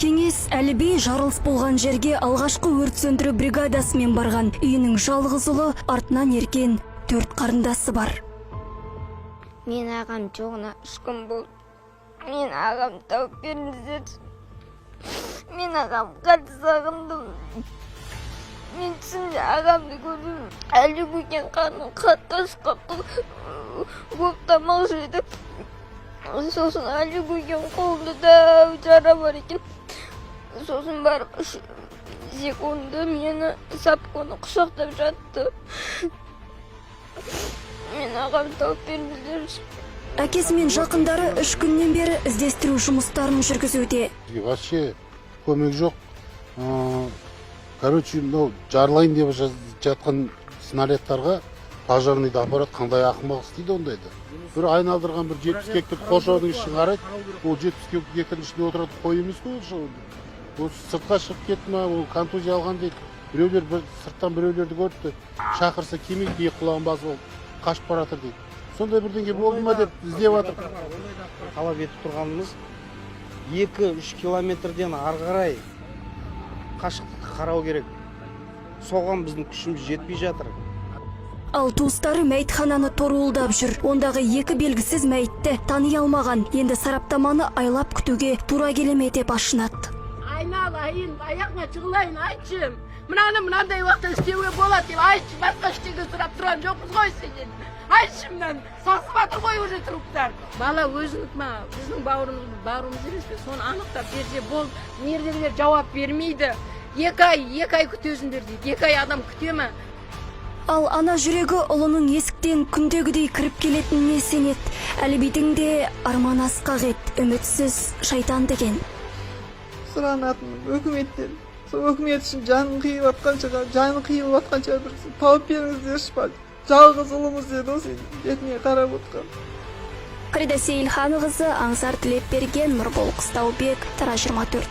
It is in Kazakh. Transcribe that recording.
Кеңес Әліби жарылыс болған жерге алғашқы өрт сөндіру бригадасымен барған. Үйінің жалғыз ұлы, артынан ерген 4 қарындасы бар. Мен ағам жоғына 3 күн болды. Мен ағам тауып беріңіздер. Мен ағам қатты сағындым. Мен түсімде ағамды көрдім. Әлі көйген қарным қатты ашып көп тамақ жеді. Сосын әлі көйген қолымда дәу жара бар екен. Сосын барып 3 секунды мені сапконы құшақтап жатты. Мен ағам тауып беріңіздер. Әкесі мен жақындары 3 күннен бері іздестіру жұмыстарын жүргізуде. Вообще көмек жоқ. Короче, жарылайын деп жатқан снарядтарға пожарныйды аппарат қандай ақымақ істейді ондайды. Бір айналдырған бір 70 гектар қоршаудың ішін қарайды. Ол 70 гектардың ішінде отырады қой емес қой ол. Ол сыртқа шығып кетті ма, ол контузия алған дейді. Біреулер сырттан біреулерді көрді. Шақырса келмейді, екі құлағын басып алып қашып бара жатыр дейді. Сондай бірдеңе болды ма деп іздеп жатыр. Талап етіп тұрғанымыз 2-3 километрден ары қарай қашықтыққа қарау керек. Соған біздің күшіміз жетпей жатыр. Ал туыстары мәйітхананы торуылдап жүр. Ондағы 2 белгісіз мәйітті тани алмаған. Енді сараптаманы айлап күтуге тура келеме деп ашынады. Айналайын, аяққа жығылайын, айтшым. Мынандай уақытта істеуге болады деп айтшы, басқа ештеңе сұрап тұрған жоқпыз ғой сенен. Айтшымнан сасып жатыр ғой уже труптар. Бала өзіңдік ма, біздің бауырымыз емес пе? Соны анықтап берсе болды. Мердігілер жауап бермейді. 2 ай күтесіңдер дейді. 2 ай адам күте ме? Ал ана жүрегі ұлының есіктен күндегідей кіріп келетініне сенеді. Әлібидің де арман асқақ еді, үмітсіз шайтан деген. Сұранатын өкіметтен, сол өкімет үшін жанын қиып атқанша бір тауып беріңіздерші ба. Жалғыз ұлымыз деді осы бетіне қарап отырған. Қарида Сейілханқызы, Аңсар Тілепберген, Нұрбол Қыстаубек, Тара 24.